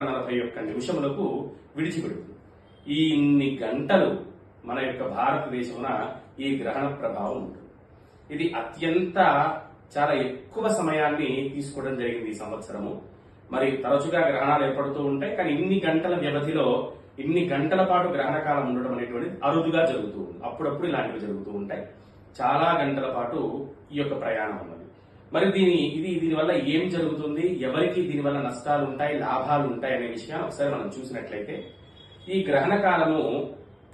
41 నిమిషములకు విడిచిపెడుతుంది. ఈ ఇన్ని గంటలు మన యొక్క భారతదేశమున ఈ గ్రహణ ప్రభావం ఉంటుంది. ఇది అత్యంత చాలా ఎక్కువ సమయాన్ని తీసుకోవడం జరిగింది ఈ సంవత్సరము. మరి తరచుగా గ్రహణాలు ఏర్పడుతూ ఉంటాయి, కానీ ఇన్ని గంటల వ్యవధిలో ఇన్ని గంటల పాటు గ్రహణ కాలం ఉండడం అనేటువంటిది అరుదుగా జరుగుతూ ఉంది. అప్పుడప్పుడు ఇలాంటివి జరుగుతూ ఉంటాయి. చాలా గంటల పాటు ఈ యొక్క ప్రయాణం ఉన్నది. మరి దీనివల్ల ఏం జరుగుతుంది, ఎవరికి దీనివల్ల నష్టాలు ఉంటాయి, లాభాలు ఉంటాయి అనే విషయాన్ని ఒకసారి మనం చూసినట్లయితే, ఈ గ్రహణ కాలము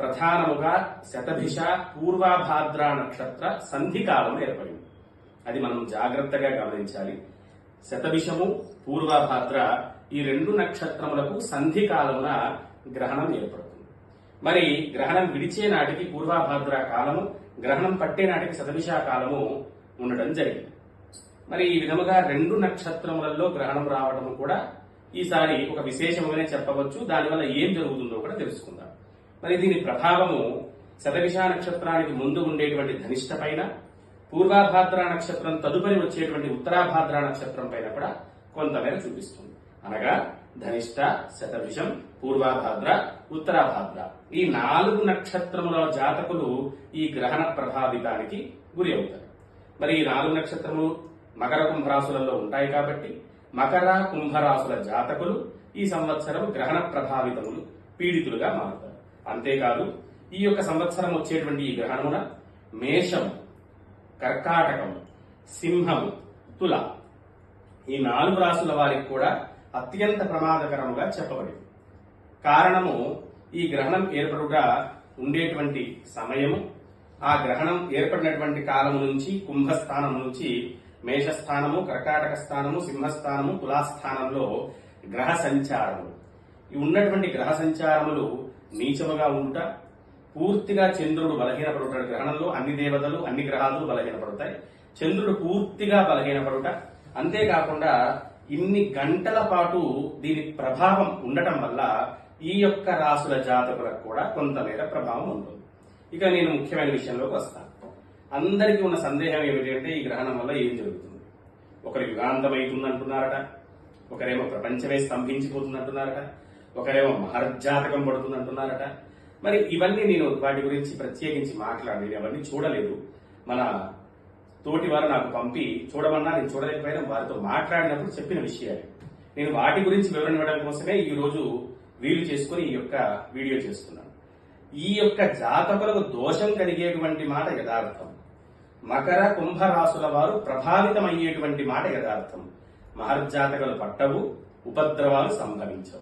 ప్రధానముగా శతభిష పూర్వభాద్ర నక్షత్ర సంధి కాలం ఏర్పడింది. అది మనం జాగ్రత్తగా గమనించాలి. శతభిషము పూర్వభాద్ర ఈ రెండు నక్షత్రములకు సంధి కాలమున గ్రహణం ఏర్పడుతుంది. మరి గ్రహణం విడిచే నాటికి పూర్వభాద్ర కాలము, గ్రహణం పట్టే నాటికి శతభిష కాలము ఉండడం జరిగింది. మరి ఈ విధముగా రెండు నక్షత్రములలో గ్రహణం రావడం కూడా ఈసారి ఒక విశేషముగానే చెప్పవచ్చు. దానివల్ల ఏం జరుగుతుందో కూడా తెలుసుకుందాం. మరి దీని ప్రభావము శతభిష నక్షత్రానికి ముందు ఉండేటువంటి ధనిష్ట పైన, పూర్వభాద్ర నక్షత్రం తదుపరి వచ్చేటువంటి ఉత్తరాభాద్ర నక్షత్రం పైన కూడా కొంతమేర చూపిస్తుంది. అనగా ధనిష్ట, శతభిషం, పూర్వభాద్ర, ఉత్తరాభాద్ర ఈ 4 నక్షత్రముల జాతకులు ఈ గ్రహణ ప్రభావితానికి గురి అవుతారు. మరి ఈ 4 నక్షత్రములు మకర కుంభరాశులలో ఉంటాయి కాబట్టి మకర కుంభరాశుల జాతకులు ఈ సంవత్సరం గ్రహణ ప్రభావితములు పీడితులుగా మారుతారు. అంతేకాదు ఈ యొక్క సంవత్సరం వచ్చేటువంటి ఈ గ్రహణమున మేషము, కర్కాటకము, సింహము, తుల ఈ 4 రాశుల వారికి కూడా అత్యంత ప్రమాదకరముగా చెప్పబడింది. కారణము ఈ గ్రహణం ఏర్పడుగా ఉండేటువంటి సమయము, ఆ గ్రహణం ఏర్పడినటువంటి కాలము నుంచి కుంభస్థానం నుంచి మేషస్థానము, కర్కాటక స్థానము, సింహస్థానము, తులాస్థానంలో గ్రహ సంచారములు ఈ ఉన్నటువంటి గ్రహ సంచారములు నీచముగా ఉంట, పూర్తిగా చంద్రుడు బలహీనపడుతాడు. గ్రహణంలో అన్ని దేవతలు అన్ని గ్రహాలు బలహీనపడతాయి. చంద్రుడు పూర్తిగా బలహీనపడుట, అంతేకాకుండా ఇన్ని గంటల పాటు దీని ప్రభావం ఉండటం వల్ల ఈ యొక్క రాసుల జాతకులకు కూడా కొంతమేర ప్రభావం ఉంటుంది. ఇక నేను ముఖ్యమైన విషయంలోకి వస్తాను. అందరికీ ఉన్న సందేహం ఏమిటి అంటే, ఈ గ్రహణం వల్ల ఏం జరుగుతుంది? ఒకరు యుగాంతం అవుతుందంటున్నారట, ఒకరేమో ప్రపంచమే స్తంభించిపోతుందంటున్నారట, ఒకరేమో మహర్జాతకం పడుతుందంటున్నారట. మరి ఇవన్నీ నేను వాటి గురించి ప్రత్యేకించి మాట్లాడి అవన్నీ చూడలేదు. మన తోటి వారు నాకు పంపి చూడమన్నా నేను చూడలేకపోయినా వారితో మాట్లాడినప్పుడు చెప్పిన విషయాలు నేను వాటి గురించి వివరణ ఇవ్వడం కోసమే ఈ రోజు వీలు చేసుకుని ఈ యొక్క వీడియో చేస్తున్నాను. ఈ యొక్క జాతకులకు దోషం కలిగేటువంటి మాట యథార్థం. మకర కుంభ రాశుల వారు ప్రభావితమయ్యేటువంటి మాట యథార్థం. మహర్జాతకులు పట్టవు, ఉపద్రవాలు సంభవించవు.